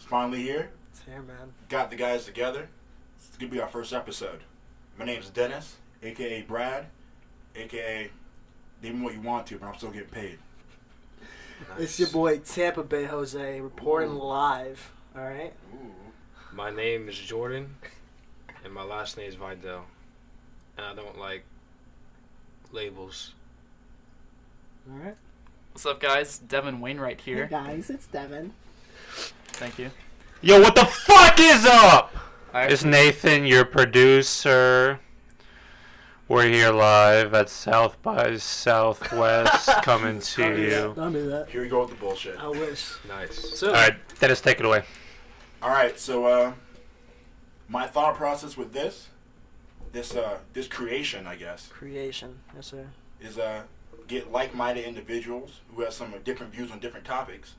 It's finally here. It's here, man. Got the guys together. It's gonna be our first episode. My name's Dennis, aka Brad, aka name me what you want to, but I'm still getting paid. Nice. It's your boy Tampa Bay Jose reporting live. All right. My name is Jordan, and my last name is Vidal, and I don't like labels. All right. What's up, guys? Devin Wainwright here. Hey guys, it's Devin. Thank you. Yo, what the fuck is up? Alright. It's Nathan, your producer. We're here live at South by Southwest coming to you. Don't do that. Here we go with the bullshit. I wish. Nice. So, Alright, Dennis, take it away. Alright, so my thought process with this creation, I guess, creation. Yes, sir. is get like-minded individuals who have some different views on different topics.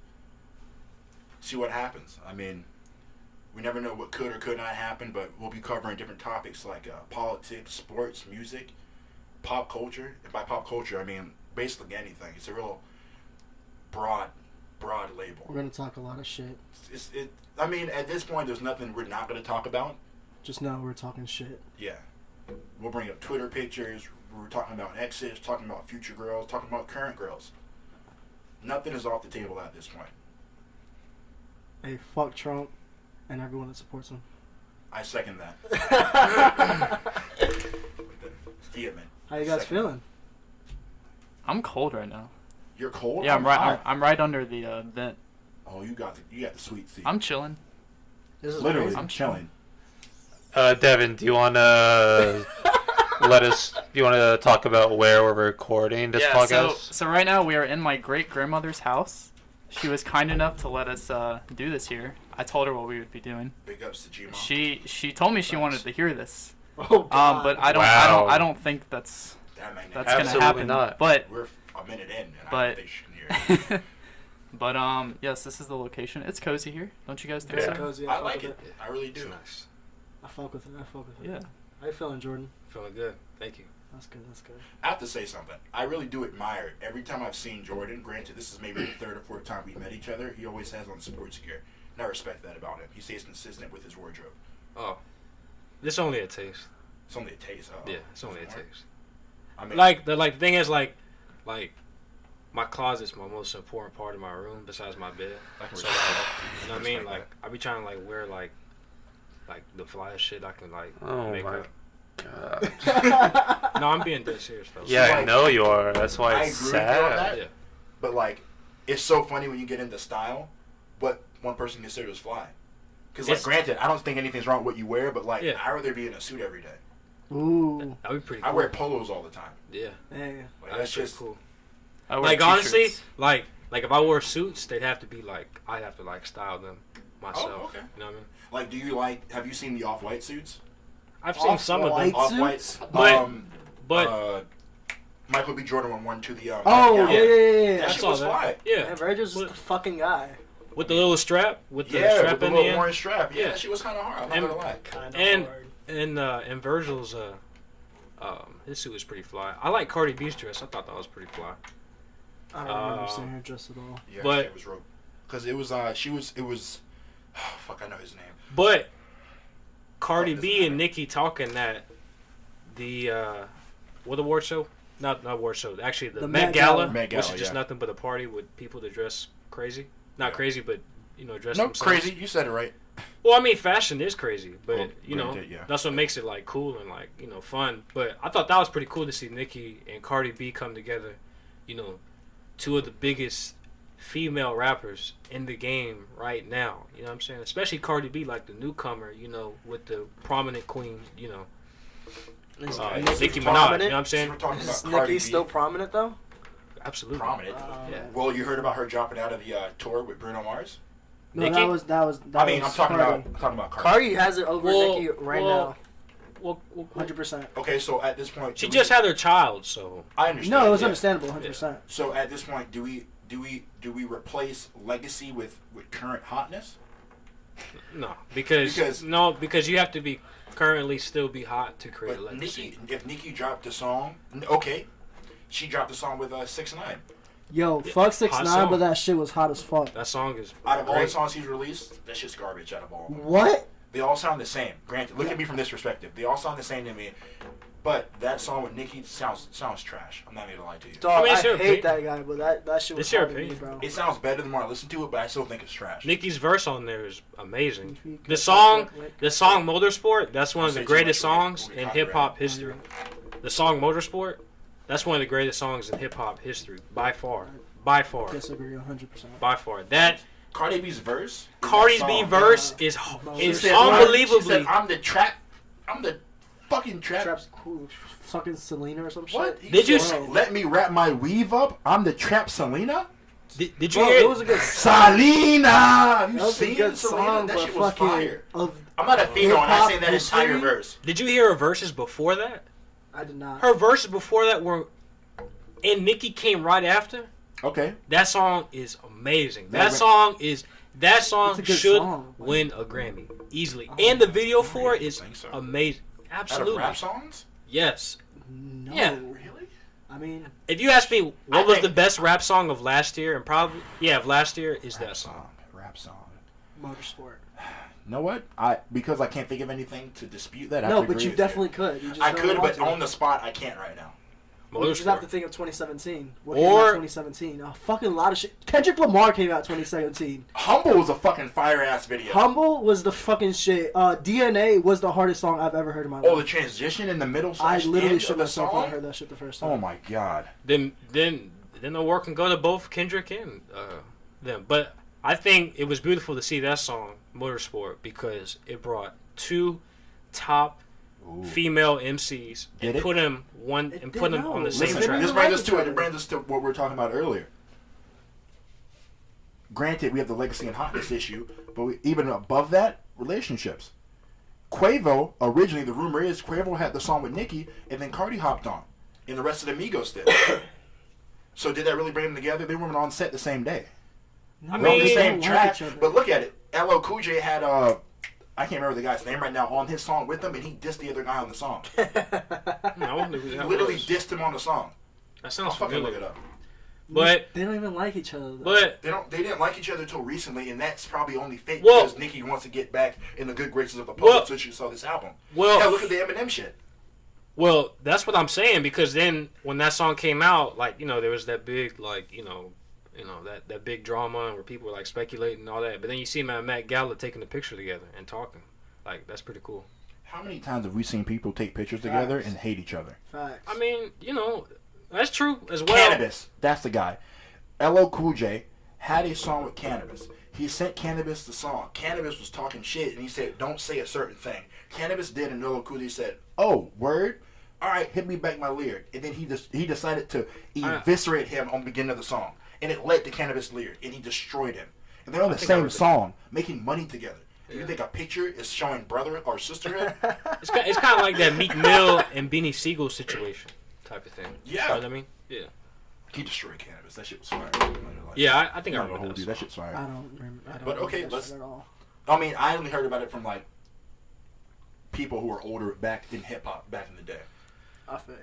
See what happens. I mean, we never know what could or could not happen, but we'll be covering different topics like politics, sports, music, pop culture. And by pop culture, I mean basically anything. It's a real broad label. We're gonna talk a lot of shit. I mean, at this point, there's nothing we're not going to talk about. Just know we're talking shit. Yeah. We'll bring up Twitter pictures. We're talking about exes, talking about future girls, talking about current girls. Nothing is off the table at this point. Hey, fuck Trump and everyone that supports him. I second that. Vehement. How you guys feeling? I'm cold right now. You're cold? Yeah, I'm right. hot. I'm right under the vent. Oh, you got the sweet seat. I'm chilling. This is Literally, crazy. I'm chilling. Devin, do you want to do you want to talk about where we're recording this Yeah. podcast? So right now we are in my great grandmother's house. She was kind enough to let us do this here. I told her what we would be doing. Big ups to G-Mom. She told me she wanted to hear this. Oh, God. But Wow. I don't think that's That magnet. gonna Absolutely happen. not. But We're a minute in, and I But- don't think she can hear it. but yes, this is the location. It's cozy here. Don't you guys think It's Yeah. so? cozy. I fuck like with it. I really do. It's nice. I fuck with it. Yeah. How you feeling, Jordan? Feeling good. Thank you. That's good. That's good. I have to say something. I really do admire it. Every time I've seen Jordan, granted this is maybe the third or fourth time we met each other, he always has on sports gear. And I respect that about him. He stays consistent with his wardrobe. Oh, this only a taste. It's only a taste. Yeah, it's only a smart. taste. I mean, The thing is like my closet's my most important part of my room besides my bed. I can So respect like, that. you know what I mean? Respect Like I be trying to like wear like the flyest shit I can like Oh make my up. God. No, I'm being dead serious though. Yeah, I like- know you are. That's why I it's agree with you on sad. that. Yeah. But like, it's so funny when you get into style, what one person considers fly. Because like, It's- granted, I don't think anything's wrong with what you wear, but like, Yeah. I'd rather be in a suit every day. Ooh. That'd be pretty I cool. wear polos all the time. Yeah. Hey. Like, That's that's pretty just cool. I wear Like honestly, t-shirts. like if I wore suits, they'd have to be like I'd have to like style them myself. Oh, okay. You know what I mean? like. Do you have you seen the off-white suits? I've seen some of them, Off-white Off-whites. But- but Michael B. Jordan wore one to the. Oh, Met yeah, Gala. yeah, yeah. That yeah. shit I saw was that. fly. Yeah, Man, Virgil's But- just the fucking guy. with the little strap, with the Yeah, strap with the in little the end. orange strap. Yeah, Yeah. that shit was kind of hard. I'm not And- gonna lie. Kind And- hard. And Virgil's his suit was pretty fly. I like Cardi B's dress. I thought that was pretty fly. I don't remember seeing her dress at all. Yeah, But- it was real. Because it was it was. Oh, fuck, I know his name. But Cardi Fuck, B doesn't and matter. Nicki talking that the what award show? Not award show. Actually, the Met Gala, Met Gala, which is just yeah. nothing but a party with people that dress crazy. Not Yeah. crazy, but dress No, themselves. crazy. You said it right. Well, I mean, fashion is crazy, but Well, granted, yeah. that's what makes it like cool and like fun. But I thought that was pretty cool to see Nicki and Cardi B come together. Two of the biggest female rappers in the game right now. You know what I'm saying? Especially Cardi B, like the newcomer. With the prominent queen. Is Nicki Minaj. prominent? You know what I'm saying? We're talking about Is Cardi Nicki B. still prominent though? Absolutely. Prominent. Yeah. Well, you heard about her dropping out of the tour with Bruno Mars? No, Nicki? that was. I mean, I'm was talking Cardi. about Cardi. Cardi has it over Well, Nicki right well, now. 100%. Okay, so at this point, She do just had her child, so I understand. No, it was yeah. understandable. 100%. So at this point, do we replace legacy with current hotness? no, because you have to be currently still be hot to create a But legacy. if Nicki dropped a song, okay, she dropped a song with 6ix9ine. Yo, fuck 6ix9ine, song. but that shit was hot as fuck. That song is Out of all the great. songs he's released, that shit's garbage out of all of them. What? They all sound the same. Granted, look at me from this perspective. They all sound the same to me. But that song with Nicki sounds trash. I'm not going to lie to you. Dog, mean, I it's your hate opinion. that guy, but that shit was It's your hard to me, opinion. bro. It sounds better the more I listen to it, but I still think it's trash. Nicki's verse on there is amazing. The song Motorsport, that's one of the Say too greatest much, we'll songs get in hip hop copyrighted. history. The song Motorsport, that's one of the greatest songs in hip hop history by far. By far. Disagree 100%. By far. That Cardi B's verse. in that Cardi's song, B verse is She said, unbelievably. She said, I'm the fucking trap. Trap's cool. Fucking Selena or some What? shit. Did you Bro. Let me wrap my weave up. I'm the trap Selena. Did you Bro, hear it was a good Selena. That You was a seen good Selena? song, That but shit was fucking fire. of I'm not a female and I hip-hop sing that entire history? verse. Did you hear her verses before that? I did not. Her verses before that were, and Nicki came right after. Okay. That song is amazing. That That song It's a good should song. win a Grammy easily, and the video for it is think so. amazing. Out Absolutely, of rap songs? Yes. No. Yeah. Really? I mean, If you ask me what I was think- the best rap song of last year, and probably of last year is that song. Rap song. Motorsport. You know what? Because I can't think of anything to dispute that. I No, have to but agree you with definitely could. You just I don't could, want but to. on the spot, I can't right now. You just have to Motorsport. think of 2017. What Or- came out 2017? A fucking lot of shit. Kendrick Lamar came out 2017. Humble was a fucking fire ass video. Humble was the fucking shit. DNA was the hardest song I've ever heard in my Oh, life. the transition in the middle I slash literally end shit of the myself when I song. heard that shit the first time. Oh my god. Then the work can go to both Kendrick and them. But I think it was beautiful to see that song Motorsport because it brought two top Ooh. female MCs Did and it? put them on the same Listen, track. this They brings us like to each it. other. It brings us to what we were talking about earlier. Granted, we have the legacy and hotness issue, but even above that, relationships. Quavo, originally, the rumor is Quavo had the song with Nicki, and then Cardi hopped on, and the rest of the Migos did. So did that really bring them together? They weren't on set the same day. No, I They're on mean- the they same don't like track, each other. but look at it. LL Cool J had I can't remember the guy's name right now on his song with him, and he dissed the other guy on the song. I wonder who He that literally was. dissed him on the song. That I'll sounds fucking look familiar. it up. But They don't even like each other. Though. but They didn't like each other until recently, and that's probably only fake Well- because Nicki wants to get back in the good graces of the public, Well- so she saw this album. well Yeah, look at the Eminem shit. Well, that's what I'm saying because then when that song came out, like there was that big that big drama where people were like speculating and all that. But then you see him and Matt Gala taking a picture together and talking, like that's pretty cool. How many times have we seen people take pictures together and hate each other? Facts. I mean, that's true as well. Cannabis, that's the guy. LL Cool J had a song with Cannabis. He sent Cannabis the song. Cannabis was talking shit, and he said, "Don't say a certain thing." Cannabis did, and LL Cool J said, "Oh, word? All right, hit me back my lyric." And then he decided to eviscerate him on the beginning of the song, and it led to Cannabis' lyric, and he destroyed him. And they're on the think I same heard that. song, making money together. You think a picture is showing brother or sisterhood? It's kind of like that Meek Mill and Beanie Siegel situation type of thing. Yeah. You know what I mean? Yeah. He destroyed Cannabis. That shit was fire. Yeah, I think I I'm not remember gonna hold that. you. That shit's fire. I don't remember. I don't But remember okay, that let's- shit at all. I mean, I only heard about it from like people who were older back in hip hop back in the day. I feel you.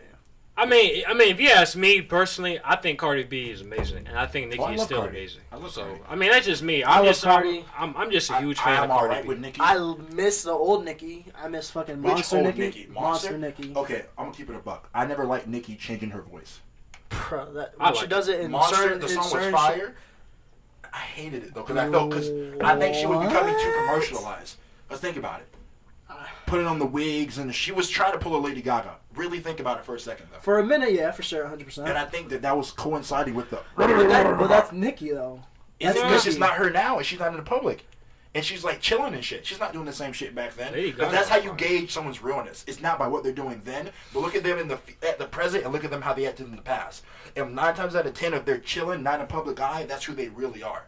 I mean, if you ask me personally, I think Cardi B is amazing, and I think Nicki Oh, I is love still Cardi. amazing. I love so, Cardi. I mean, that's just me. I I'm love just Cardi. I'm just a huge fan I'm of all Cardi right B. with Nicki. I miss the old Nicki. I miss fucking Which Monster old Nicki. Nicki? Monster Nicki. Okay, I'm gonna keep it a buck. I never liked Nicki changing her voice. Bro, that I when she like does it in Monster, certain, the in song was certain fire. shit- I hated it though because I think she was becoming too commercialized. Let's think about it. Putting on the wigs and she was trying to pull a Lady Gaga. Really think about it for a second though. For a minute, yeah, for sure, 100%. And I think that was coinciding with the. But that's Nicki though. It's That's because she's Nicki. not her now and she's not in the public. And she's like chilling and shit. She's not doing the same shit back then. Lady But Gaga that's how was you fine. gauge someone's realness. It's not by what they're doing then, but look at them at the present and look at them how they acted in the past. And 9 times out of 10, if they're chilling, not in public eye, that's who they really are.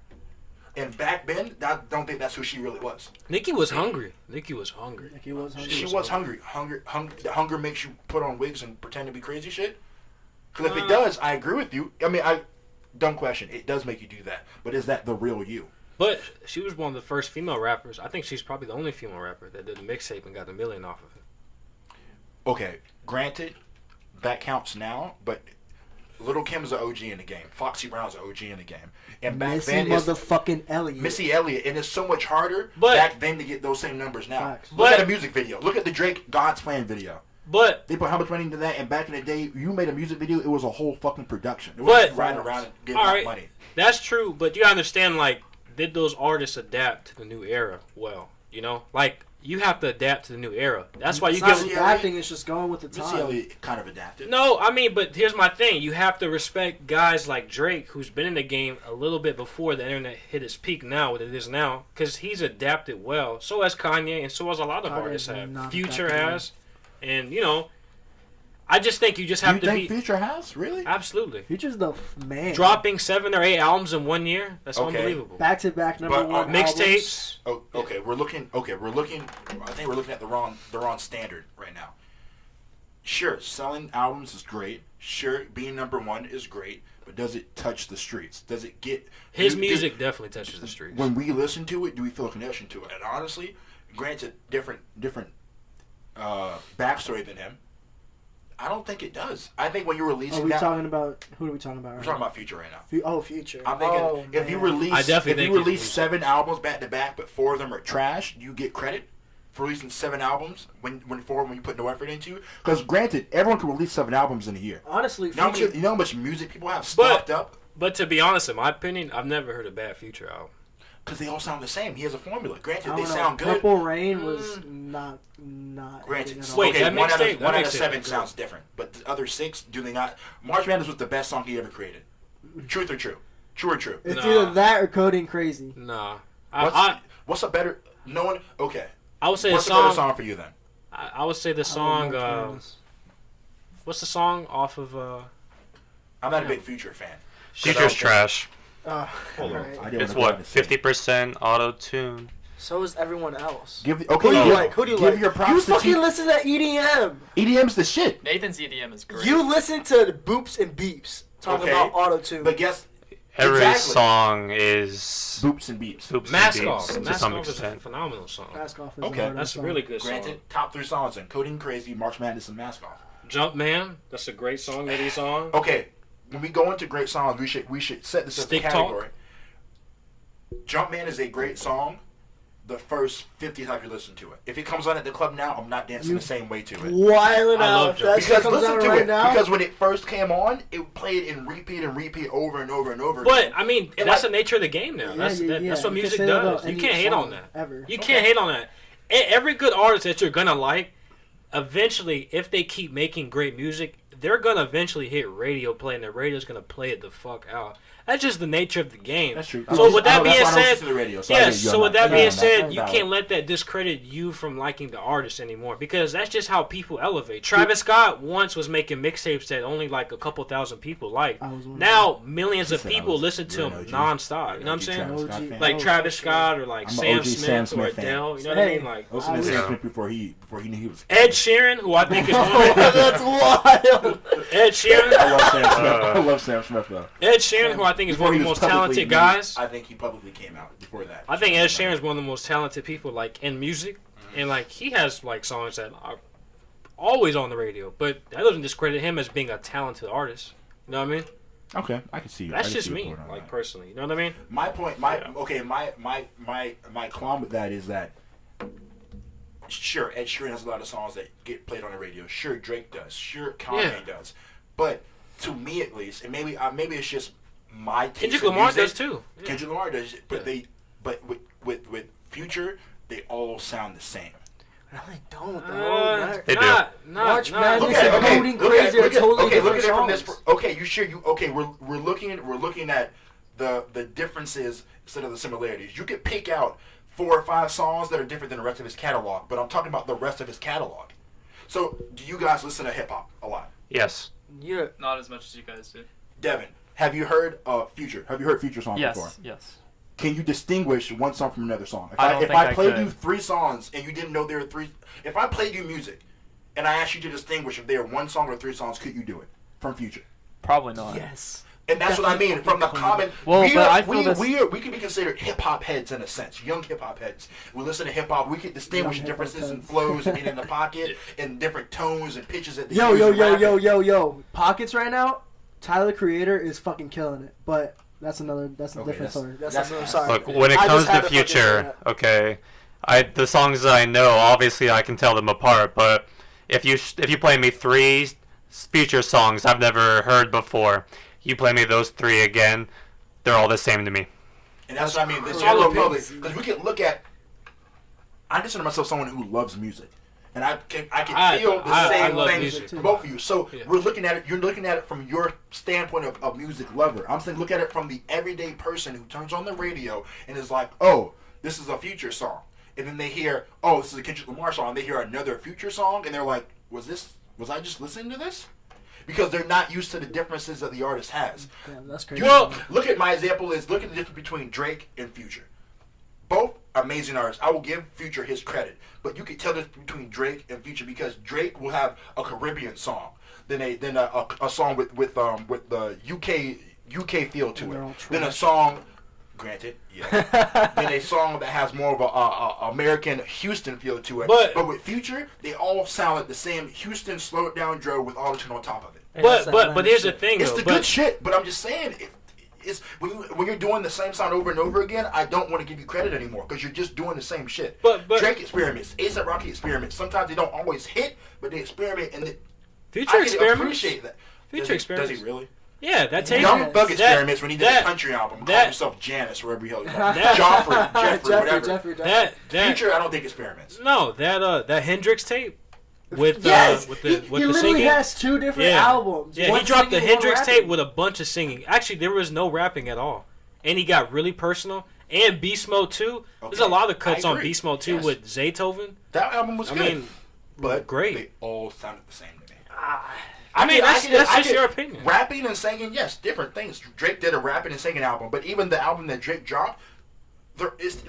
And back then, I don't think that's who she really was. Nicki was hungry. Nicki was hungry. Nicki was hungry. She was hungry. Hunger makes you put on wigs and pretend to be crazy shit. Because if it does, I agree with you. I mean, dumb question. It does make you do that. But is that the real you? But she was one of the first female rappers. I think she's probably the only female rapper that did a mixtape and got $1 million off of it. Okay, granted, that counts now, but Little Kim's an OG in the game. Foxy Brown's an OG in the game. And back Missy then, motherfucking Elliott. Missy Elliott, and it's so much harder But- back then to get those same numbers now. Facts. Look But- at a music video. Look at the Drake God's Plan video. But They put how much money into that, and back in the day, you made a music video, it was a whole fucking production. It But- wasn't riding around and getting all out right, money. that's true. But you understand, like, did those artists adapt to the new era? Well, you know, like you have to adapt to the new era. That's why you It's not give. adapting. It's just going with the Missy time. Elliott kind of adapted. No, I mean, but here's my thing. You have to respect guys like Drake, who's been in the game a little bit before the internet hit its peak now, what it is now, because he's adapted well. So has Kanye, and so has a lot of Kanye's artists have. not Future adapted well. has. And, you know, I just think you just Do have you to think be. Future has? Really? Absolutely. Future's the man. Dropping 7 or 8 albums in 1 year? That's Okay. unbelievable. Back to back number But, one mixtapes. Oh, okay, we're looking. I think we're looking at the wrong standard right now. Sure, selling albums is great. Sure, being number one is great. But does it touch the streets? Does it get His do- music definitely touches the streets. When we listen to it, do we feel a connection to it? And honestly, granted, different backstory than him. I don't think it does. I think when you're releasing Are we that, talking about who are we talking about? we're Right talking now? about Future right now. Future. I'm thinking Oh, if you man. release, I definitely if think you it's release music. 7 albums back to back, but 4 of them are trash, do you get credit for releasing 7 albums when you put no effort into? Because granted, everyone can release 7 albums in a year. Honestly, You know, Future. you know how much music people have stocked up? But to be honest, in my opinion, I've never heard a bad Future album. Because they all sound the same. He has a formula. Granted, I they don't know. sound good. Purple Rain was not. Granted, good at all. Wait, okay, that one out mixtape- of, that one out of mixtape 7 was sounds different, but the other 6, do they not? March Madness was the best song he ever created. Truth or true? True or true? It's Nah. either that or Coding Crazy. Nah. What's a better? No one. Okay. I would say What's the a better song. song for you then? I would say the I song. love March Madness. What's the song off of? I'm not a big Future fan. Future's trash. Hold on. alright. I didn't It's wanna go what, into sing. 50% auto tune. So is everyone else. Give Who do you give- like? Who do you give like? your props You to fucking T- listen to EDM. EDM's the shit. Nathan's EDM is great. You listen to the boops and beeps talking Okay. about auto tune. But guess Every Exactly. song is boops and beeps. oops Mask and Off. beats to Mask some Off is a extent. phenomenal song. Mask Off is Okay. a hard That's a song. really good song. Granted, top 3 songs in Coding Crazy, March Madness, and Mask Off. Jumpman. That's a great song that he's on. Okay, when we go into great songs, we should set this as a Stick Talk. category. Jumpman is a great song. The first 50 times you listen to it. If it comes on at the club now, I'm not dancing the same way to it. Wildin' I love out. Joe. That Because shit comes listen out to right it. now. Because when it first came on, it played in repeat and repeat over and over and over. But again. I mean, And that's like- the nature of the game now. That's yeah, that's yeah. what You music can say that does. about You any can't hate song on that. ever. You can't hate on that. Every good artist that you're gonna like, eventually, if they keep making great music, they're gonna eventually hit radio play, and the radio's gonna play it the fuck out. That's just the nature of the game. That's true. So with that that's being why I don't said, listen to the radio, so I yes. get you So on with that. that being Yeah, said, that's you valid. can't let that discredit you from liking the artist anymore, because that's just how people elevate. Travis Scott once was making mixtapes that only like a couple thousand people liked. I was one of Now millions of He said I people was- listen to you're him an OG. nonstop. You know what I'm OG saying? Travis Scott OG. fan. Like Oh, Travis for sure. Scott or like I'm an Sam OG Smith Sam or Smith fan. Adele. You know what I Hey. mean? Like I listened to Yeah. Sam Smith before he knew he was. Ed Sheeran, who I think is one That's wild. Ed Sheeran. I love Sam Smith. I love Sam Smith though. Ed Sheeran, who I think is Before one of he the was most publicly talented known, guys. I think he publicly came out before that. I think Ed Sheeran is one of the most talented people like in music, and like he has like songs that are always on the radio. But that doesn't discredit him as being a talented artist. You know what I mean? Okay, I can see you. I That's can just see your me, point on like that. personally. You know what I mean? My point, my qualm with that is that sure, Ed Sheeran has a lot of songs that get played on the radio. Sure, Drake does. Sure, Kanye does. But to me, at least, and maybe it's just my taste. Kendrick in Lamar music. does too. Yeah. Kendrick Lamar does, but Yeah. but with Future, they all sound the same. No, they don't. Though. They do. Not, March not, Madness Look and at it, okay, Coding look Crazy at, are totally look at different it from this. songs. Okay, you sure you okay? We're looking at the differences instead of the similarities. You could pick out 4 or 5 songs that are different than the rest of his catalog, but I'm talking about the rest of his catalog. So, do you guys listen to hip hop a lot? Yes. Yeah. Not as much as you guys do. Devin, have you heard Future? Have you heard Future songs Yes, before? yes. Can you distinguish one song from another song? If I don't if think I I played could. you 3 songs and you didn't know there were 3, if I played you music and I asked you to distinguish if they are 1 song or 3 songs, could you do it from Future? Probably not. Yes. And that's what I mean. From the common, Well, we but are, I feel this- we can be considered hip hop heads in a sense, young hip hop heads. We listen to hip hop. We can distinguish Young differences in hip-hop flows and being in the pocket and different tones and pitches that they Yo, use yo, in yo, rapping. yo, yo, yo. Pockets right now, Tyler Creator is fucking killing it, but that's a different story. I'm sorry. Look, when it comes to Future, okay, the songs that I know, obviously I can tell them apart. But if you play me 3 Future songs I've never heard before, you play me those 3 again, they're all the same to me. And that's what I mean. The general public, because we can look at. I consider myself someone who loves music, and I can feel the same thing for both of you. So we're looking at it. You're looking at it from your standpoint of music lover. I'm saying look at it from the everyday person who turns on the radio and is like, "Oh, this is a Future song," and then they hear, "Oh, this is a Kendrick Lamar song," and they hear another Future song, and they're like, Was I just listening to this?" Because they're not used to the differences that the artist has. Damn, that's crazy. Well, look at my example look at the difference between Drake and Future. Both amazing artists. I will give Future his credit. But you can tell the difference between Drake and Future because Drake will have a Caribbean song, then a song with the UK feel to it. Then a song, granted, yeah. Then a song that has more of a American Houston feel to it. But with Future, they all sound like the same Houston slowed down dro with auto-tune on top of it. But here's the thing, it's the good shit. But I'm just saying, it's when you're doing the same sound over and over again, I don't want to give you credit anymore because you're just doing the same shit. But Drake experiments, A$AP Rocky experiments. Sometimes they don't always hit, but they experiment, and Future I experiments. Appreciate that. Future experiments. Does he really? Yeah, that takes Young Thug experiments when he did a country album, called himself Janice, wherever he held it. Jeffrey, whatever. Future, I don't think experiments. No, that Hendrix tape. With yes, with he the literally singing. has 2 different albums. Yeah, he dropped the Hendrix tape with a bunch of singing. Actually, there was no rapping at all, and he got really personal. And Beast Mode 2. There's a lot of cuts on Beast Mode 2 with Zaytoven. That album was good. But great. They all sounded the same to me. I mean, that's just your opinion. Rapping and singing, yes, different things. Drake did a rapping and singing album, but even the album that Drake dropped,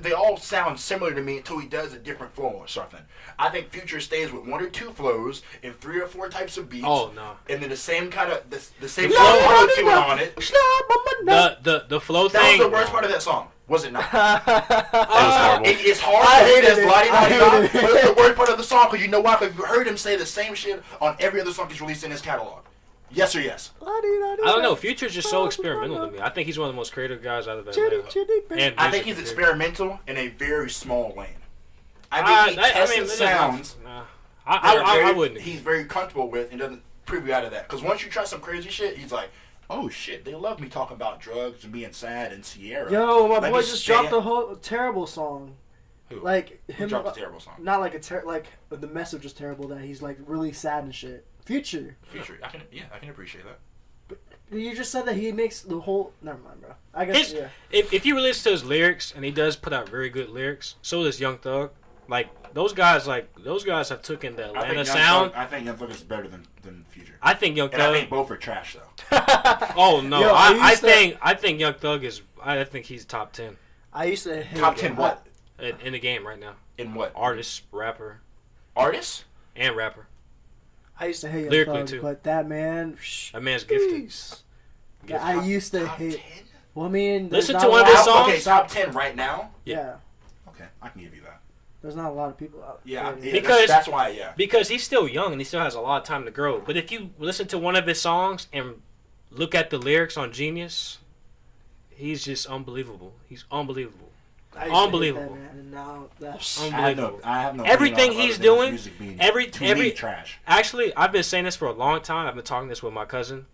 they all sound similar to me until he does a different flow or something. I think Future stays with 1 or 2 flows and 3 or 4 types of beats. Oh no! And then the same kind of the same flow tune on it. The flow thing. That was the worst part of that song. Was it not? It's hard I to hate hated as it. but it's the worst part of the song because you know why? Because you heard him say the same shit on every other song he's released in his catalog. Yes or yes? I don't know. Future's just so experimental to me. I think he's one of the most creative guys out of Atlanta. And I think he's experimental in a very small lane. I think he tests sounds. I wouldn't. He's very comfortable with and doesn't preview out of that. Because once you try some crazy shit, he's like, oh shit, they love me talking about drugs and being sad and Sierra. Yo, my boy just dropped the whole Terrible song. Who? Like him. Who dropped the Terrible song? Not like like the message was terrible that he's like really sad and shit. Future, I can appreciate that. But you just said that he makes the whole. Never mind, bro. I guess if you listen to his lyrics, and he does put out very good lyrics, so does Young Thug. Those guys have taken the Atlanta sound. I think Young Thug is better than Future. I think Young Thug. And I think both are trash though. Oh no! Yo, I think Young Thug is. I think he's top 10. I used to hate top 10 what? In the game right now. In what? Artist, rapper. Artist and rapper. I used to hate lyrically Young Thug, too. but that man. That man's gifted. I used to hate. 10? Well, I mean, listen to one of his songs. Okay, top 10 right now. Yeah. Okay, I can give you that. There's not a lot of people out. Yeah, because that's why. Yeah, because he's still young and he still has a lot of time to grow. But if you listen to one of his songs and look at the lyrics on Genius, he's just unbelievable. He's unbelievable. Unbelievable. Unbelievable. I have no everything he's doing. Every trash. Actually, I've been saying this for a long time. I've been talking this with my cousin.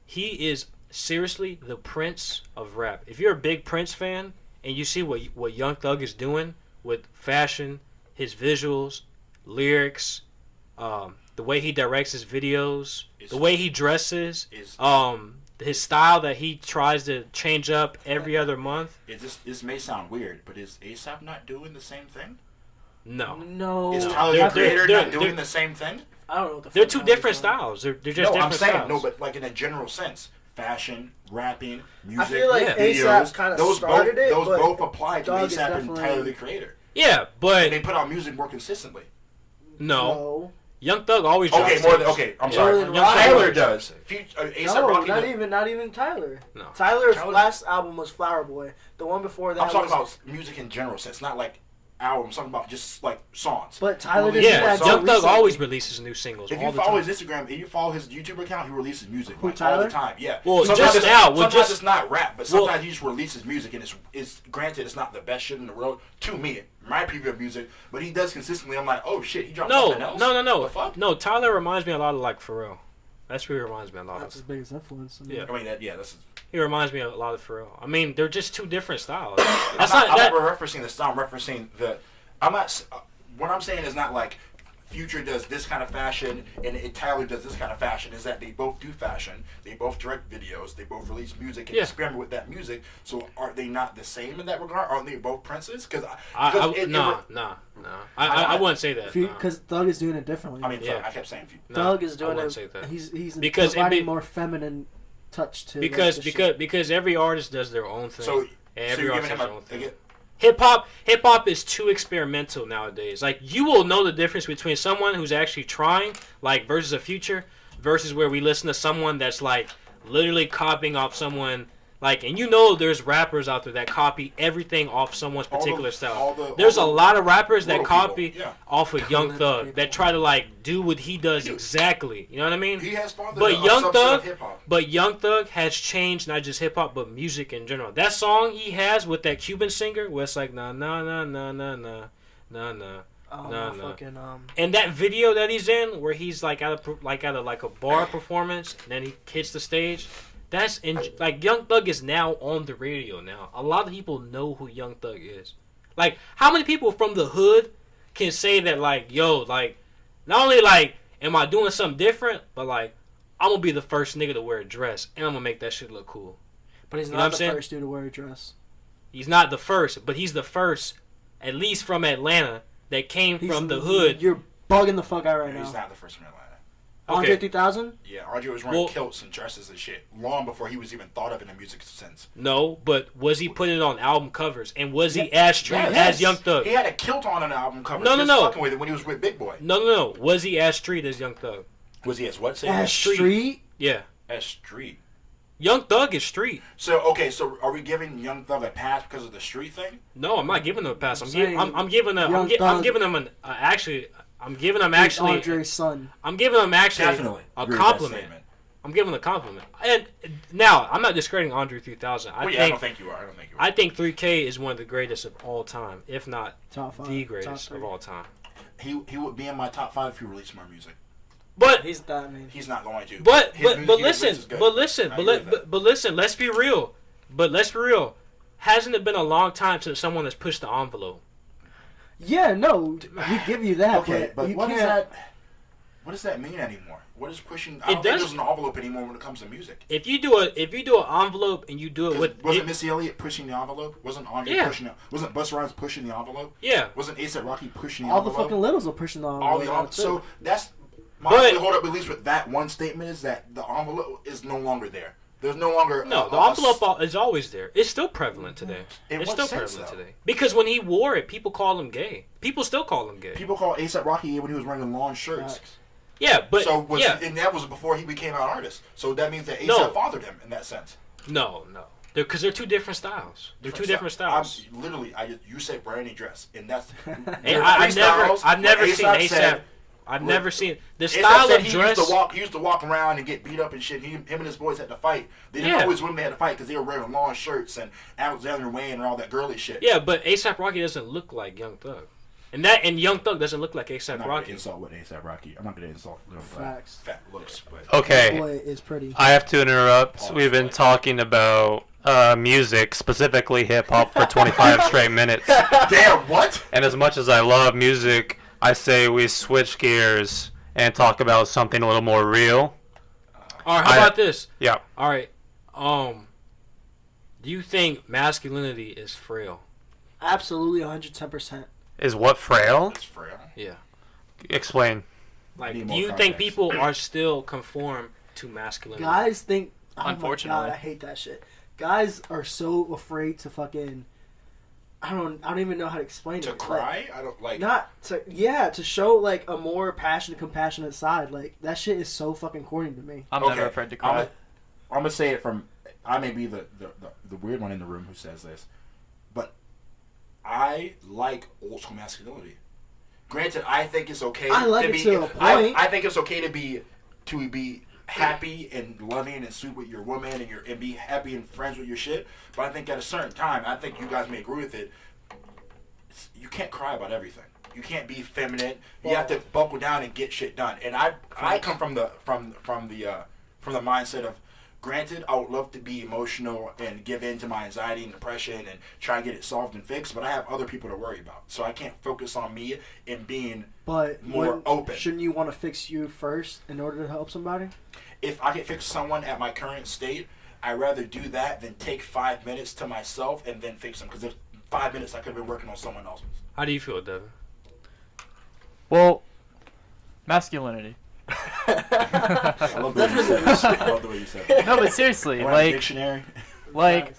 He is seriously the Prince of rap. If you're a big Prince fan and you see what Young Thug is doing with fashion, his visuals, lyrics, the way he directs his videos, the way he dresses, his style that he tries to change up every other month. This may sound weird, but is A$AP not doing the same thing? No. Is Tyler the Creator not doing the same thing? I don't know what the They're two different styles. They're just different I'm saying, styles. No, but like in a general sense. Fashion, rapping, music, I feel like videos, A$AP kind of started it. Those both apply to A$AP and Tyler the Creator. Yeah, but and they put out music more consistently. No. Young Thug always drops. I'm sorry. Tyler does. No, not even Tyler. No. Tyler's last album was Flower Boy. The one before that I'm talking about music in general sense, not like albums. I'm talking about just like songs. But Tyler He didn't releases do Yeah, that songs. Young Thug recently. always releases new singles If all you the follow time. his Instagram, if you follow his YouTube account, he releases music Who, like, all Tyler? the time. Yeah. Well, sometimes just now, sometimes it's not rap, but sometimes he just releases music, and it's granted it's not the best shit in the world to me, my preview of music, but he does consistently. I'm like, oh shit, he dropped something else. No. The fuck? No, Tyler reminds me a lot of like Pharrell. That's who he reminds me a lot That's his of. biggest influence. Yeah. I mean, that's. He reminds me a lot of Pharrell. I mean, they're just two different styles. I'm That's not not that. referencing the style. I'm referencing the. I'm not. What I'm saying is not like Future does this kind of fashion and Tyler does this kind of fashion. Is that they both do fashion, they both direct videos, they both release music and experiment with that music. So are they not the same in that regard? Aren't they both princes? Because Nah. I wouldn't say that. Because Thug is doing it differently. I mean, Yeah. I kept saying Future. Thug is I doing wouldn't it. say that. He's Because providing more feminine touch to because every artist does their own thing. So and every you're artist giving has him their own thing. a Hip hop is too experimental nowadays. Like you will know the difference between someone who's actually trying, like versus a Future, versus where we listen to someone that's like literally copying off someone. Like, and you know, there's rappers out there that copy everything off someone's particular style. There's a lot of rappers that copy off of Young Thug that try to like do what he does exactly. You know what I mean? He has fathered But a Young subset Thug, of hip-hop. but Young Thug has changed not just hip hop but music in general. That song he has with that Cuban singer, where it's like na na na na na na na na. fucking And that video that he's in, where he's like at a bar performance, and then he hits the stage. That's like Young Thug is now on the radio now. A lot of people know who Young Thug is. Like, how many people from the hood can say that, like, yo, like, not only like am I doing something different, but like I'm gonna be the first nigga to wear a dress and I'm gonna make that shit look cool. But he's You know what not I'm the saying? first dude to wear a dress. He's not the first, but he's the first, at least from Atlanta, that came from the hood. You're bugging the fuck out right He's now. not the first from Atlanta. Andre 3000? Yeah, Andre was wearing kilts and dresses and shit long before he was even thought of in a music sense. No, but was he putting it on album covers? And was he as street as Young Thug? He had a kilt on an album cover. No. Fucking with it when he was with Big Boy. No. Was he as street as Young Thug? Was he as what? Say As street? Yeah. As street. Young Thug is street. So are we giving Young Thug a pass because of the street thing? No, I'm not giving him a pass. I'm saying giving him Andre's son. I'm giving him actually Definitely a agree with that compliment. statement. I'm giving him a compliment. And now I'm not discrediting Andre 3000. I don't think you are. I think 3K is one of the greatest of all time, if not Top 5. the greatest of all time. He would be in my top 5 if he released more music. But He's that man. He's not going to. But His music he listen, releases is good. but listen, I but agree with that. but listen. Let's be real. But let's be real. Hasn't it been a long time since someone has pushed the envelope? Yeah, no, we give you that. Okay, but you what can't. is that? What does that mean anymore? What is pushing? I don't think there's an envelope anymore when it comes to music. If you do an envelope and you do it with Wasn't Missy Elliott pushing the envelope? Wasn't Andre pushing it? Wasn't Busta Rhymes pushing the envelope? Yeah. Wasn't A$AP Rocky pushing the All the envelope? fucking littles are pushing the envelope. All the now, envelope. too. So that's my But- only hold up, at least with that one statement, is that the envelope is no longer there. There's no longer No, the envelope is always there. It's still prevalent today. In It's what still sense, prevalent though? today. Because when he wore it, people call him gay. People still call him gay. People call A$AP Rocky when he was wearing long shirts. Facts. Yeah, but and that was before he became an artist. So that means that A$AP No. fathered him in that sense. no. Because they're two different styles. They're two different styles. You said wear any dress, and that's. Hey, I've never seen ASAP. I've never seen the style of dress. He used to walk around and get beat up and shit. Him and his boys had to fight. They didn't always win. They had to fight because they were wearing long shirts and Alexander Wayne and all that girly shit. Yeah, but A$AP Rocky doesn't look like Young Thug, and Young Thug doesn't look like A$AP I'm not Rocky. gonna insult with A$AP Rocky. I'm not gonna insult Facts. fat looks, but Okay, Boy is pretty. I have to interrupt. We've been talking about music, specifically hip hop, for 25 straight minutes. damn what? And as much as I love music, I say we switch gears and talk about something a little more real. All right, how about this? Yeah. All right, do you think masculinity is frail? Absolutely 110%. Is what frail? That's frail. Yeah. Explain. Like, Need do more you context. think people are still conform to masculinity? Guys think, oh Unfortunately. my God, I hate that shit. Guys are so afraid to fucking, I don't even know how to explain To it. cry? I don't like. To show like a more passionate, compassionate side. Like that shit is so fucking corny to me. I'm never afraid to cry. I'm gonna say it from. I may be the weird one in the room who says this, but I like old school masculinity. Granted, I think it's okay. I like to it be, to a point. I think it's okay to be happy and loving and sweet with your woman and be happy and friends with your shit. But I think at a certain time, I think you guys may agree with it. You can't cry about everything. You can't be feminine. You have to buckle down and get shit done. And I come from the mindset of, granted, I would love to be emotional and give in to my anxiety and depression and try and get it solved and fixed, but I have other people to worry about. So I can't focus on me and being more open. Shouldn't you want to fix you first in order to help somebody? If I can fix someone at my current state, I'd rather do that than take 5 minutes to myself and then fix them. Because if 5 minutes, I could have been working on someone else's. How do you feel, Devin? Well, masculinity. I love the way you said it. I love the way you said it. No, but seriously, Want a like, dictionary? I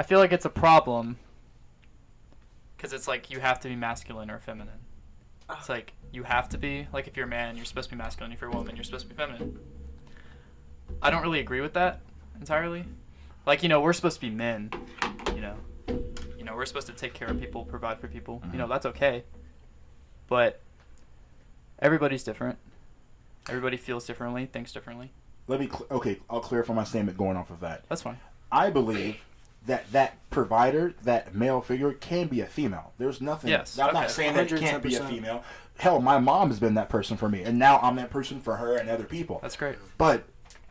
feel like it's a problem because it's like you have to be masculine or feminine. It's like you have to be, like, if you're a man, you're supposed to be masculine. If you're a woman, you're supposed to be feminine. I don't really agree with that entirely. Like, we're supposed to be men, we're supposed to take care of people, provide for people. That's okay. But everybody's different. Everybody feels differently, thinks differently. I'll clarify my statement going off of that. That's fine. I believe that provider, that male figure, can be a female. There's nothing. Yes. I'm not saying that it can't be a 110%. female. Hell, my mom has been that person for me, and now I'm that person for her and other people. That's great. But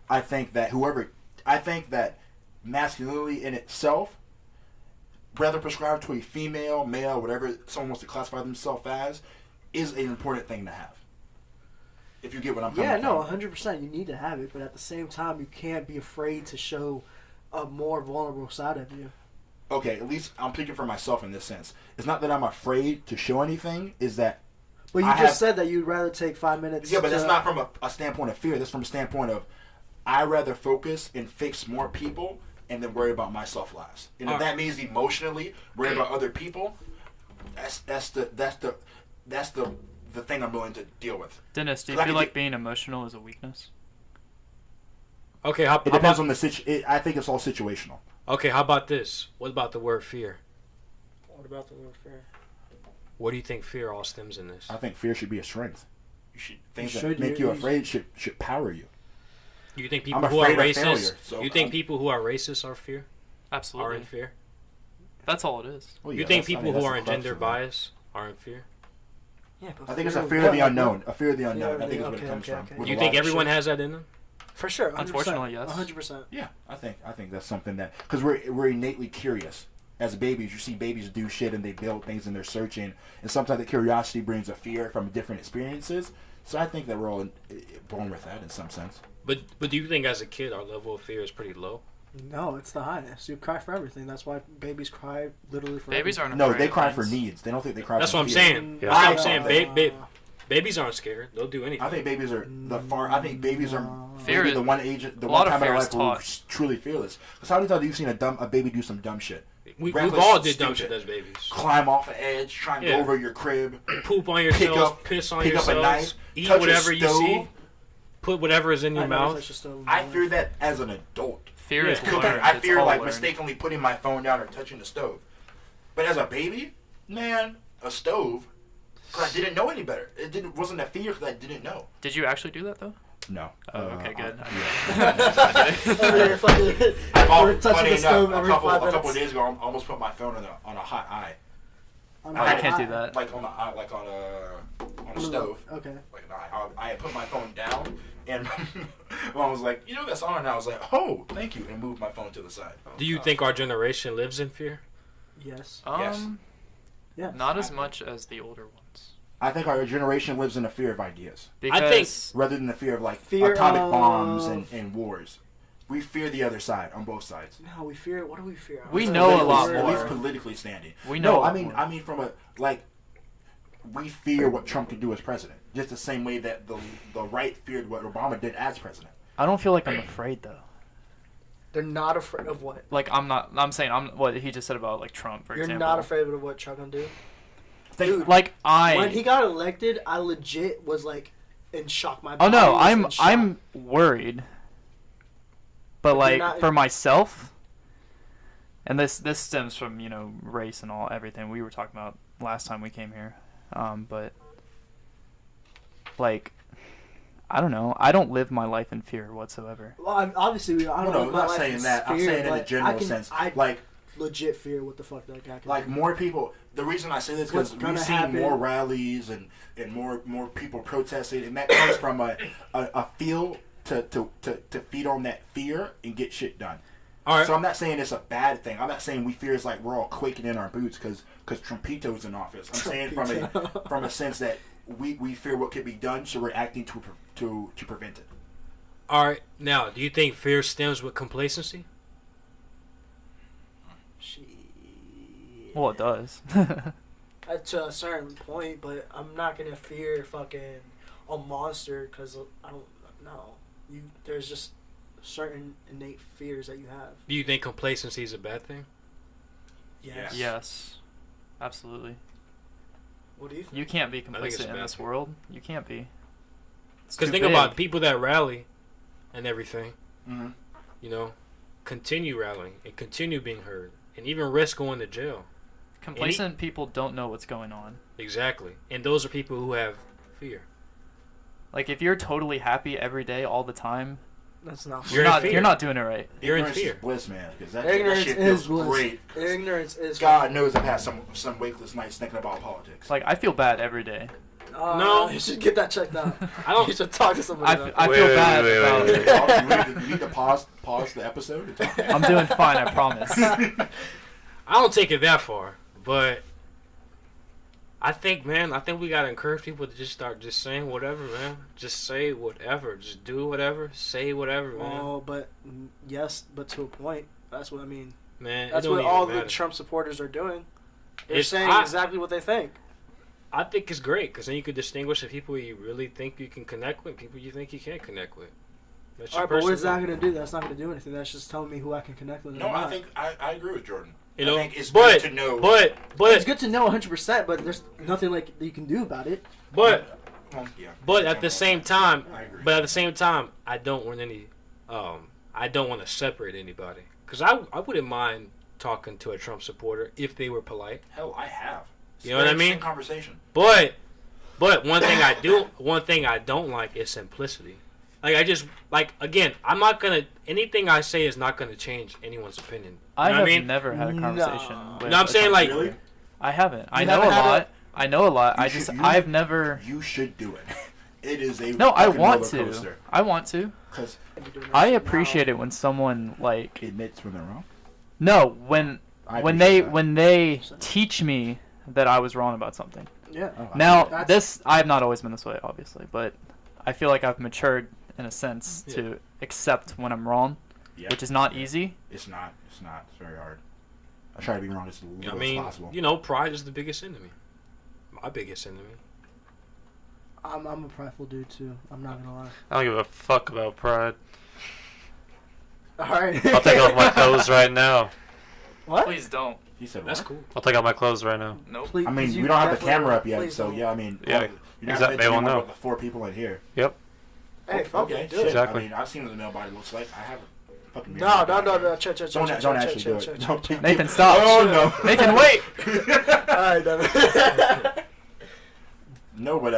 I think that masculinity in itself, whether prescribed to a female, male, whatever someone wants to classify themselves as, is an important thing to have. If you get what I'm coming from. Yeah, no, 100%. You need to have it, but at the same time, you can't be afraid to show a more vulnerable side of you. Okay, at least I'm speaking for myself in this sense. It's not that I'm afraid to show anything, is that But you just said that you'd rather take 5 minutes. Yeah, but that's not from a standpoint of fear. That's from a standpoint of I'd rather focus and fix more people and then worry about myself last. And if that means emotionally worry about other people, that's the thing I'm willing to deal with. Dennis, do you feel like being emotional is a weakness? Okay, it depends on the I think it's all situational. Okay, how about this? What about the word fear? What about the word fear? What do you think fear all stems in this? I think fear should be a strength. Things You that should make you afraid should power you. You think people I'm who are afraid of racist? failure, so You think people who are racist are fear? Absolutely. Are in fear? That's all it is. Well, You yeah, think that's- I people mean, who that's are the in crux gender of it. bias are in fear? Yeah, but I think it's a fear of the unknown. A fear of the unknown. Yeah, I think is what okay, it comes okay, from. okay. With You a think lot of everyone shit. has that in them? For sure, 100%. Unfortunately, yes. 100%. Yeah, I think that's something that because we're innately curious. As babies, you see babies do shit and they build things and they're searching, and sometimes the curiosity brings a fear from different experiences. So I think that we're all born with that in some sense. But do you think as a kid our level of fear is pretty low? No, it's the highest. You cry for everything. That's why babies cry literally for Babies everything. aren't No, they afraid cry of for things. needs. They don't think they cry. That's for what I'm fear. saying. Yeah. That's what I'm I- saying. Babies aren't scared. They'll do anything. I think babies are I think babies are Fear maybe is- the one age, the a one lot of time in fear their is life where we're taught. truly fearless. Because how many times have you seen a baby do some dumb shit? We've Reckless, all did dumb shit stupid. as babies. Climb off an edge, try and Yeah. go over your crib, Poop on pick yourselves, up, piss on pick up a yourselves, knife, eat touch whatever a you stove. see, put whatever is in your I never mouth. touched a stove in my I life. fear that as an adult. Fear Yeah. is Because learned. I It's fear all like learned. mistakenly putting my phone down or touching the stove. But as a baby, man, a stove, because I didn't know any better. Wasn't a fear because I didn't know. Did you actually do that though? No. Oh, okay, good. You're fucking- we're touching Funny the stove enough, every 5 a couple minutes. days ago, I almost put my phone on a hot eye. I can't do that. Like on a stove. Okay. Like I had put my phone down, and mom was like, that's on. And I was like, oh, thank you, and moved my phone to the side. Do you think our generation lives in fear? Yes. Yes. Yes. Not as much as the older ones. I think our generation lives in a fear of ideas, Because rather than the fear of Fear atomic of- bombs and wars. We fear the other side on both sides. No, we fear. What do we fear? We I'm know sorry. a lot At least more. politically standing. We know. No, a I lot mean, more. I mean from we fear what Trump could do as president, just the same way that the right feared what Obama did as president. I don't feel like I'm afraid though. They're not afraid of what? Like I'm saying what he just said about like Trump, for You're example. not afraid of what Trump gonna do? Dude, Like When he got elected, I legit was like in shock. My Oh body no, was in shock. I'm worried. But But you're like not- for myself, And this stems from, race and everything we were talking about last time we came here. But like, I don't know. I don't live my life in fear whatsoever. Well, I don't know. I'm not saying that. I'm saying in a general sense. Like, legit fear what the fuck that guy can like do. more people. The reason I say this is because we've seen more rallies and more people protesting, and that comes from a feel to feed on that fear and get shit done. All right. So I'm not saying it's a bad thing. I'm not saying we fear it's like we're all quaking in our boots because Trumpito's in office. I'm saying from a sense that we fear what could be done, so we're acting to prevent it. All right. Now, do you think fear stems with complacency? Well, it does. To a certain point, but I'm not gonna fear fucking a monster because I don't know. There's just certain innate fears that you have. Do you think complacency is a bad thing? Yes. Yes. Absolutely. What do you think? You can't be it's a complacent in bad this thing. world. You can't be. Because think about people that rally and everything. Mm-hmm. Continue rallying and continue being heard and even risk going to jail. Complacent people don't know what's going on. Exactly. And those are people who have fear. Like, if you're totally happy every day all the time, That's not. You're in fear. you're not doing it right. You're in Ignorance fear. is bliss, man. Because that Ignorance shit is feels bliss. great. Ignorance is. God knows I've had some wakeless nights thinking about politics. Like, I feel bad every day. No. You should get that checked out. I don't. You should talk to somebody. about I that. feel bad about You need to pause the episode and talk. I'm doing fine, I promise. I don't take it that far, but I think we gotta encourage people to just start just saying whatever, man. Just say whatever. Just do whatever. Say whatever, man. Oh, but yes, but to a point. That's what I mean. Man, That's it don't what even all matter. the Trump supporters are doing. They're It's- saying I- exactly what they think. I think it's great because then you can distinguish the people you really think you can connect with, people you think you can't connect with. That's All your right, but what is personal- that going to do? That's not going to do anything. That's just telling me who I can connect with. No, or I not. think I agree with Jordan. You I know, think it's but good to know. but It's good to know 100%, but there's nothing like that you can do about it. but Yeah. but at the same time, I agree. I don't want any. I don't want to separate anybody because I wouldn't mind talking to a Trump supporter if they were polite. Hell, I have. You know what I mean? Same conversation. But one thing I don't like is simplicity. Again, I'm not gonna. Anything I say is not gonna change anyone's opinion. You I know have what I mean? never had a No. conversation with No, I'm a saying, Trump like- supporter. Really? I haven't. I You know a haven't had lot. I know a lot. I've You- never. You should do it. It is a No, I fucking want roller to. coaster. I want to. Because I appreciate it when someone like admits when they're wrong. no when I when appreciate they that. when they teach me that I was wrong about something. Yeah. Oh, I Now get it. That's- I have not always been this way, obviously, but I feel like I've matured in a sense Yeah. to accept when I'm wrong, Yeah. which is not easy. It's not. It's very hard. I try to be wrong as little I mean, as possible. pride is the biggest enemy. My biggest enemy. I'm a prideful dude too. I'm not gonna lie. I don't give a fuck about pride. All right. I'll take off my clothes right now. What? Please don't. He said That's what? cool. I'll take off my clothes right now. Nope. Please, I mean, you we don't have the definitely camera up yet, please so don't. yeah. I mean, Yeah, you're not exactly, they won't know. The 4 people in here. Yep. Hey, fuck Okay, it, do shit. it. Exactly. I mean, I've seen what the male body looks like. I haven't fucking. No. Chill. Don't actually do it. Don't- Nathan, stop. Oh no. Nathan, wait. All right, Devin. No, but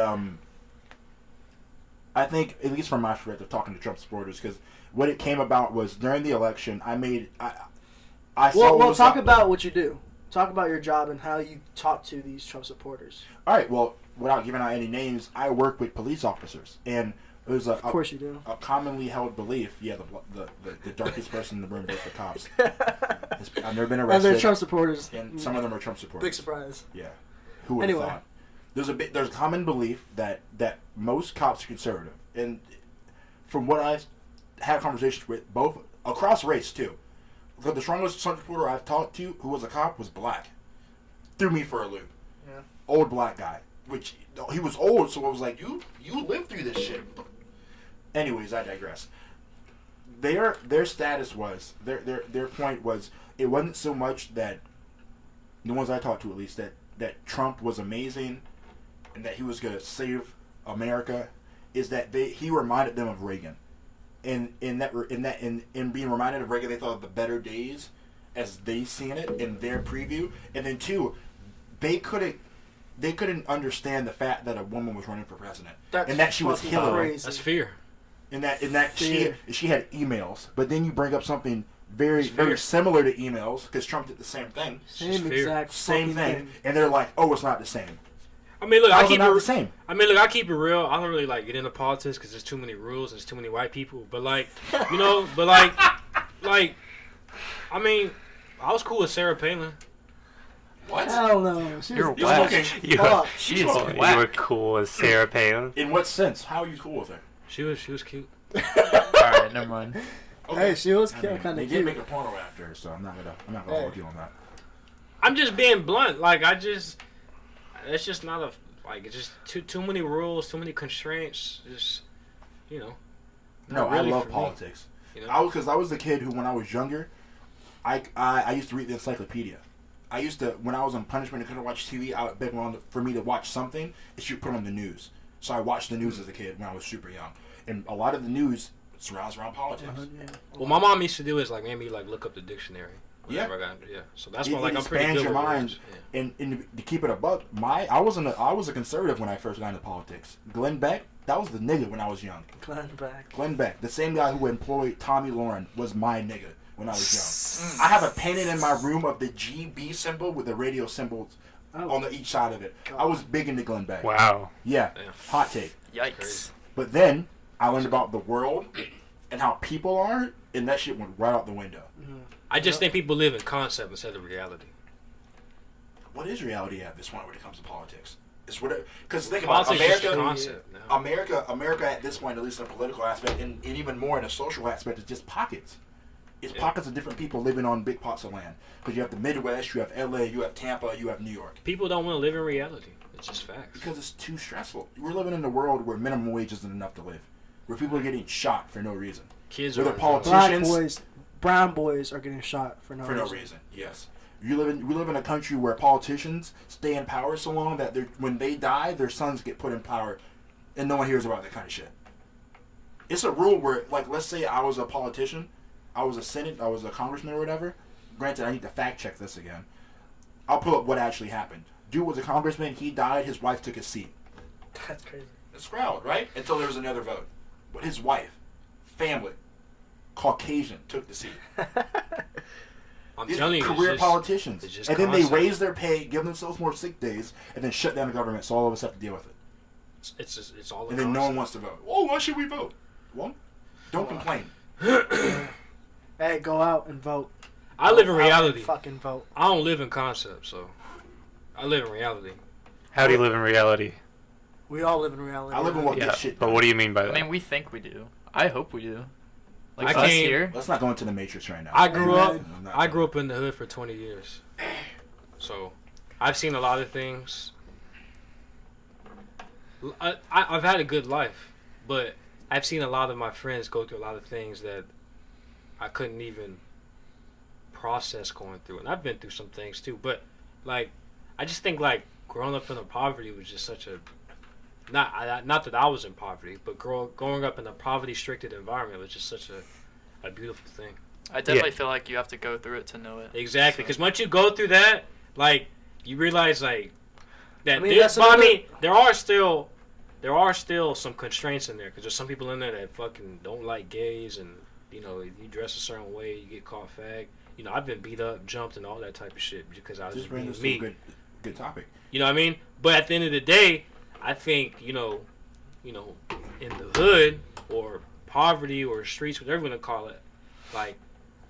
I think, at least from my perspective, talking to Trump supporters, because what it came about was during the election, I saw. what Well, was talk up- about what you do. Talk about your job and how you talk to these Trump supporters. All right. Well, without giving out any names, I work with police officers, and there's Of course you do. a commonly held belief. Yeah, the darkest person in the room votes for cops. I've never been And arrested. they're Trump supporters. And some of them are Trump supporters. Big surprise. Yeah. Who would have Anyway. thought? There's a common belief that most cops are conservative, and from what I've had conversations with, both across race too. The strongest Trump supporter I've talked to, who was a cop, was black. Threw me for a loop. Yeah. Old black guy, which he was old, so I was like, you lived through this shit. Anyways, I digress. Their status was their point was, it wasn't so much that the ones I talked to, at least, that Trump was amazing and that he was going to save America, is that he reminded them of Reagan. In being reminded of Reagan, they thought of the better days as they seen it in their preview, and then two, they couldn't understand the fact that a woman was running for president, and that she was Hillary. Crazy. That's fear. And that Fear. she had emails, but then you bring up something very similar to emails because Trump did the same thing. Same exact Same fucking thing, and they're like, "Oh, it's not the same." I mean, look, How is it not the same? I mean, look, I keep it real. I don't really like get into politics because there's too many rules and there's too many white people. But like, you know, like, I mean, I was cool with Sarah Palin. What? Hell no. You're You're whack. smoking. You, Fuck. She's you whack. were cool with Sarah Palin. In what sense? How are you cool with her? She was cute. Alright, never mind. Hey, she was I mean, kind they of did cute. make a porno after her, so I'm not gonna Hey. hold you on that. I'm just being blunt. Like, it's just not it's just too many rules, too many constraints. Just, you know. No, not really I love for me, politics. you know? Because I was the kid who, when I was younger, I used to read the encyclopedia. I used to, when I was on punishment and couldn't watch TV, I would beg for me to watch something, it should put on the news. So I watched the news as a kid when I was super young. And a lot of the news surrounds around politics. Yeah. What my mom used to do is like maybe like look up the dictionary. Yeah. whenever I got, yeah. So that's It why like I'm pretty expands good your with mind. words. Yeah. And to keep it a buck, I was a conservative when I first got into politics. Glenn Beck, that was the nigga when I was young. Glenn Beck, the same guy who employed Tommy Lauren, was my nigga when I was young. I have a painting in my room of the GB symbol with the radio symbols on each side of it. God. I was big into Glenn Beck. Wow. Yeah, Damn. hot take. Crazy. Yikes. But then I learned about the world and how people are, and that shit went right out the window. I just think people live in concept instead of reality. What is reality at this point when it comes to politics? It's what, because think about Politics is just a America. concept now. America at this point, at least in a political aspect, and even more in a social aspect, is just pockets. It's pockets of different people living on big pots of land. Because you have the Midwest, you have LA, you have Tampa, you have New York. People don't want to live in reality. It's just facts. Because it's too stressful. We're living in a world where minimum wage isn't enough to live. Where people are getting shot for no reason. Kids Where are the politics- Black Politicians- boys, brown boys are getting shot for no For no reason. reason, yes. We live in a country where politicians stay in power so long that when they die, their sons get put in power, and no one hears about that kind of shit. It's a rule where, like, let's say I was a politician, I was a congressman or whatever. Granted, I need to fact check this again. I'll pull up what actually happened. Dude was a congressman. He died. His wife took his seat. That's crazy. It's crowd, right? Until there was another vote. But his wife, family, Caucasian, took the seat. I'm These telling you, career it's politicians. it's just And then concept. they raise their pay, give themselves more sick days, and then shut down the government so all of us have to deal with it. It's all. And then no one wants to vote. Oh, why should we vote? Well, don't complain. Hey, go out and vote. I live in Go out and reality. Fucking vote. I don't live in concept, so I live in reality. How do you live in reality? We all live in reality. I live in what Yeah, gets shit but done. what do you mean by I that? mean, we think we do. I hope we do. Like I us can't- here. Let's not go into the matrix right now. I grew up. I'm not I gonna- grew up in the hood for 20 years, so I've seen a lot of things. I've had a good life, but I've seen a lot of my friends go through a lot of things that I couldn't even process going through, and I've been through some things too. But like, I just think like growing up in the poverty was just such a not that I was in poverty, but growing up in a poverty-stricken environment was just such a beautiful thing. I definitely feel like you have to go through it to know it. Exactly, because once you go through that, like you realize like that. I mean, that's but I another- mean, there are still some constraints in there because there's some people in there that fucking don't like gays, and you know, you dress a certain way, you get caught fag. You know, I've been beat up, jumped, and all that type of shit because I was This just being brings us to me. a good topic. You know what I mean? But at the end of the day, I think, you know, in the hood or poverty or streets, whatever you want to call it, like,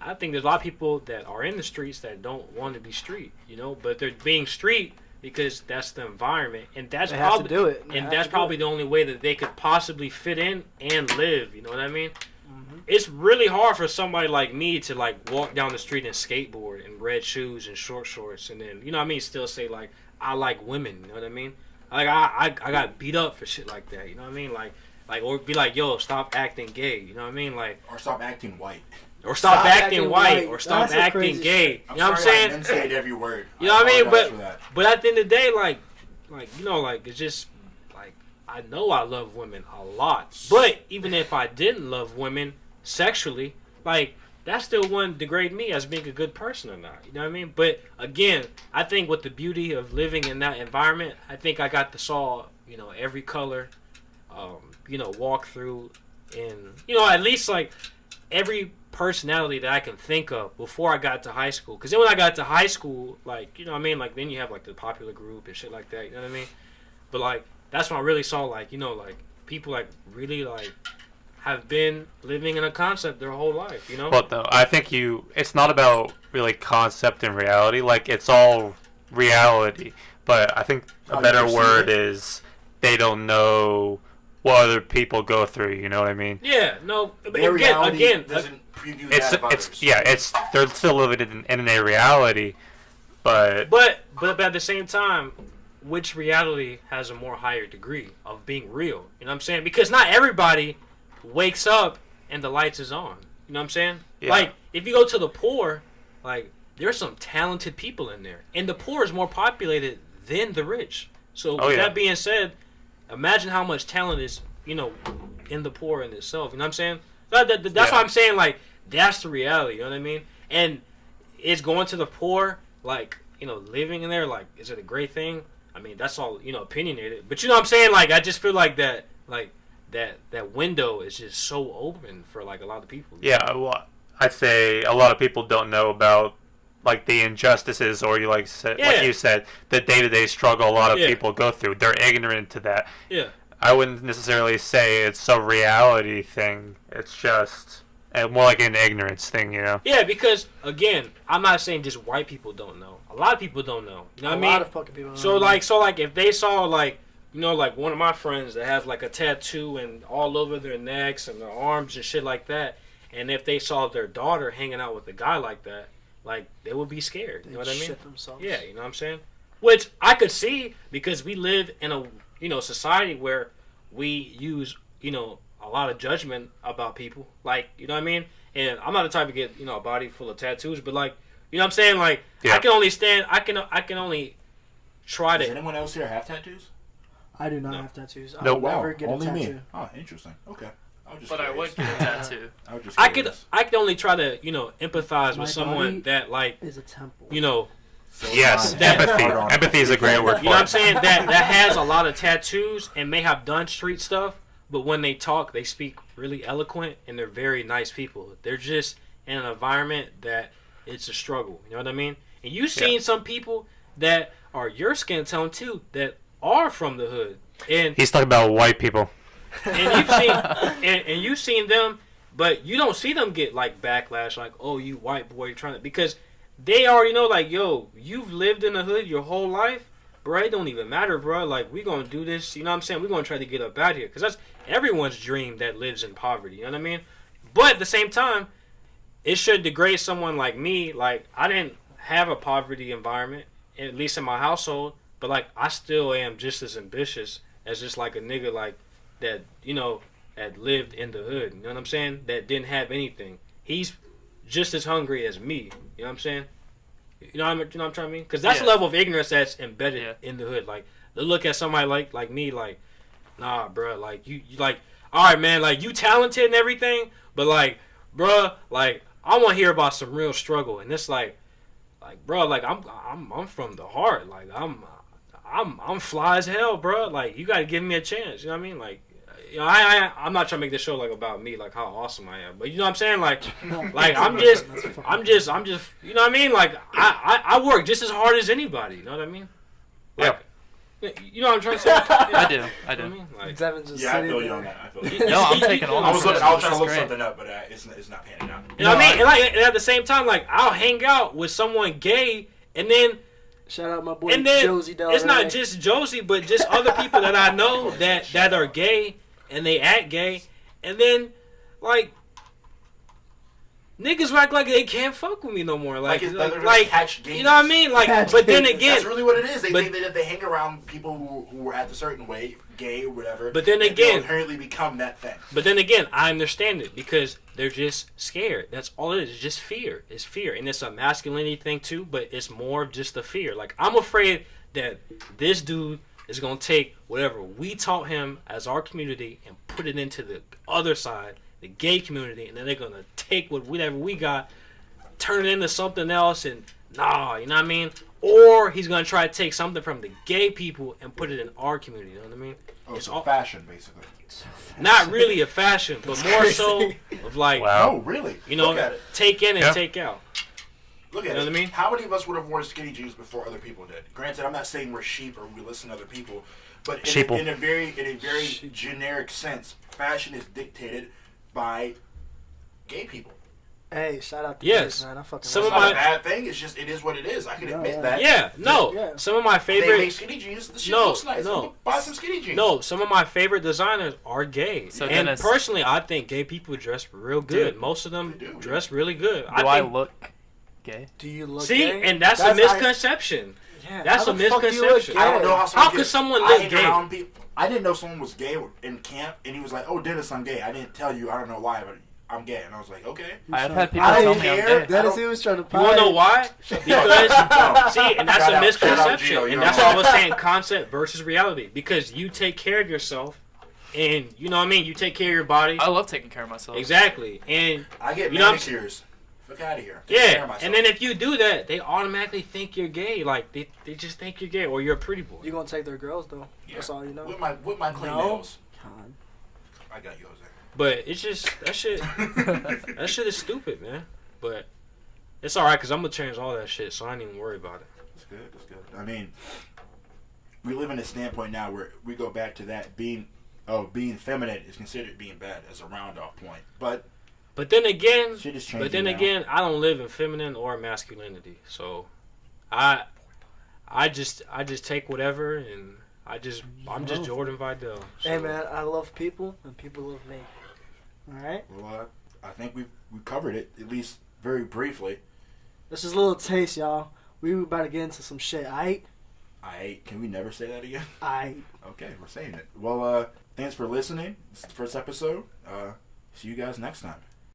I think there's a lot of people that are in the streets that don't want to be street, you know, but they're being street because that's the environment, and that's They have probably to do it. They and have that's to do probably it. the only way that they could possibly fit in and live. You know what I mean? Mm-hmm. It's really hard for somebody like me to like walk down the street and skateboard in red shoes and short shorts, and then, you know what I mean, still say like I like women. You know what I mean? Like I got beat up for shit like that. You know what I mean? Like or be like, yo, stop acting gay. You know what I mean? Like, Or stop acting white. or stop Stop acting acting white, white. or stop That's a acting crazy gay. shit. You know what I'm I saying? enunciate every word. You know what I mean? apologize for that. But at the end of the day, like you know, like it's just like I know I love women a lot. But even if I didn't love women sexually, like that still wouldn't degrade me as being a good person or not. You know what I mean? But again, I think with the beauty of living in that environment, I think I got to saw, you know, every color, you know, walk through, and, you know, at least like every personality that I can think of before I got to high school. Because then when I got to high school, like, you know what I mean? Like, then you have like the popular group and shit like that. You know what I mean? But like, that's when I really saw, like, you know, like people like really like have been living in a concept their whole life, you know? But though, I think it's not about really concept and reality. Like, it's all reality. But I think a better word is they don't know what other people go through, you know what I mean? Yeah, no. Their reality Again, doesn't preview that of others. They're still living in a reality, but at the same time, which reality has a more higher degree of being real? You know what I'm saying? Because not everybody wakes up and the lights is on. You know what I'm saying? Yeah. Like, if you go to the poor, like, there's some talented people in there. And the poor is more populated than the rich. So with that being said, imagine how much talent is, you know, in the poor in itself. You know what I'm saying? That's why I'm saying, like, that's the reality. You know what I mean? And it's going to the poor, like, you know, living in there, like, is it a great thing? I mean, that's all, you know, opinionated. But you know what I'm saying? Like, I just feel like that, like, that window is just so open for, like, a lot of people. Yeah, well, I'd say a lot of people don't know about, like, the injustices, or like you said, the day-to-day struggle a lot of people go through. They're ignorant to that. Yeah. I wouldn't necessarily say it's a reality thing. It's just more like an ignorance thing, you know? Yeah, because, again, I'm not saying just white people don't know. A lot of people don't know. You know what I mean? A lot of fucking people don't so, know. like, if they saw, like, you know, like, one of my friends that has, like, a tattoo and all over their necks and their arms and shit like that, and if they saw their daughter hanging out with a guy like that, like, they would be scared. You know what I mean? Shit themselves. Yeah, you know what I'm saying? Which I could see, because we live in a, you know, society where we use, you know, a lot of judgment about people. Like, you know what I mean? And I'm not the type to get, you know, a body full of tattoos, but, like, you know what I'm saying? Like, I can only try to... Does anyone else here have tattoos? I do not have tattoos. I No, will never get only a tattoo. me. Oh, interesting. Okay. But I would get a tattoo. I could only try to, you know, empathize My with someone body that, like, is a temple. you know... Yes, empathy. Empathy is a great word for it. You know what I'm saying? That has a lot of tattoos and may have done street stuff, but when they talk, they speak really eloquent, and they're very nice people. They're just in an environment that it's a struggle. You know what I mean? And you've seen some people that are your skin tone too, that are from the hood. And he's talking about white people. And you've seen them, but you don't see them get like backlash, like, oh, you white boy, you're trying to, because they already know, like, yo, you've lived in the hood your whole life, bro. It don't even matter, bro. Like, we gonna do this. You know what I'm saying? We gonna try to get up out here, because that's everyone's dream that lives in poverty. You know what I mean? But at the same time, it should degrade someone like me. Like, I didn't have a poverty environment, at least in my household, but, like, I still am just as ambitious as just like a nigga like that, you know, that lived in the hood. You know what I'm saying? That didn't have anything. He's just as hungry as me. You know what I'm saying? You know what I'm trying to mean? Because that's the level of ignorance that's embedded in the hood. Like, they look at somebody like me, like, nah, bro, like, you like, all right, man, like, you talented and everything, but, like, bro, like, I want to hear about some real struggle. And it's like, bro, like, I'm from the heart. Like, I'm fly as hell, bro. Like, you gotta give me a chance. You know what I mean? Like, you know, I'm not trying to make this show like about me, like how awesome I am. But you know what I'm saying? Like I'm just, you know what I mean? Like, I work just as hard as anybody. You know what I mean? Like, you know what I'm trying to say? I do. You know what I mean? Like, Devin's just Yeah, I sitting feel you there. on that. I feel you. No, I'm taking all I was this. trying to That's look great. something up, but it's not panning out. you know what I mean? And, like, and at the same time, like, I'll hang out with someone gay, and then Shout out my boy and then Josie Del it's Rey. not just Josie, but just other people that I know that are gay and they act gay, and then like niggas act like they can't fuck with me no more. Like they're gonna catch you know what I mean? Like, Catch but then gays. again, That's really what it is. They but- think that if they hang around people who are act a certain way, gay or whatever, But then that again- they'll inherently become that thing. But then again, I understand it because they're just scared. That's all it is. It's just fear. It's fear. And it's a masculinity thing too, but it's more of just the fear. Like, I'm afraid that this dude is going to take whatever we taught him as our community and put it into the other side the gay community, and then they're gonna take whatever we got, turn it into something else, and you know what I mean? Or he's gonna try to take something from the gay people and put it in our community. You know what I mean? Oh, it's all fashion, basically. Not really a fashion, but more so of like, Oh, really? you know, Look at it. take in and Yeah. take out. Look at You know it. what I mean? How many of us would have worn skinny jeans before other people did? Granted, I'm not saying we're sheep or we listen to other people, but in a very generic sense, fashion is dictated by gay people. Hey, shout out to Yes. kids, man. I fucking Some It's of not my- a bad thing. It's just it is what it is. I can admit that. Yeah, no. Yeah. Some of my They favorite, make skinny jeans. The shit No, looks nice. no. I'm gonna buy some skinny jeans. no, some of my favorite designers are gay. So and Dennis- personally, I think gay people dress real good. Dude. Most of them They do. dress really good. Do I think, look gay? Do you look see, gay? and that's a misconception. Yeah, That's how a the fuck do you look misconception. gay? I don't know how. How could someone I look hang gay? around people. I didn't know someone was gay in camp, and he was like, "Oh, Dennis, I'm gay." I didn't tell you. I don't know why, but I'm gay, and I was like, "Okay." I've had people I tell didn't me I'm care. gay. Dennis, he was trying to. You want to know why? Because see, and that's Shout a out- misconception, shout out Gio, and you that's know. why I was saying concept versus reality. Because you take care of yourself, and you know what I mean. You take care of your body. I love taking care of myself. Exactly, and I get You know what I'm manicures. Fuck out of here. Take care of yeah, myself. and then if you do that, they automatically think you're gay. Like they just think you're gay or you're a pretty boy. You gonna take their girls though? Yeah. That's all you know. with my clean No. nails. God. I got you, Jose. But it's just that shit. That shit is stupid, man. But it's all right because I'm gonna change all that shit, so I ain't even worry about it. That's good. That's good. I mean, we live in a standpoint now where we go back to that being feminine is considered being bad as a round off point. But then again, shit is changing. But then now. again, I don't live in feminine or masculinity, so I just take whatever, and I'm just Jordan Vidal. So. Hey man, I love people and people love me. All right. Well, I think we covered it at least very briefly. This is a little taste, y'all. We about to get into some shit. Can we never say that again? I. Okay, we're saying it. Well, thanks for listening. This is the first episode. See you guys next time.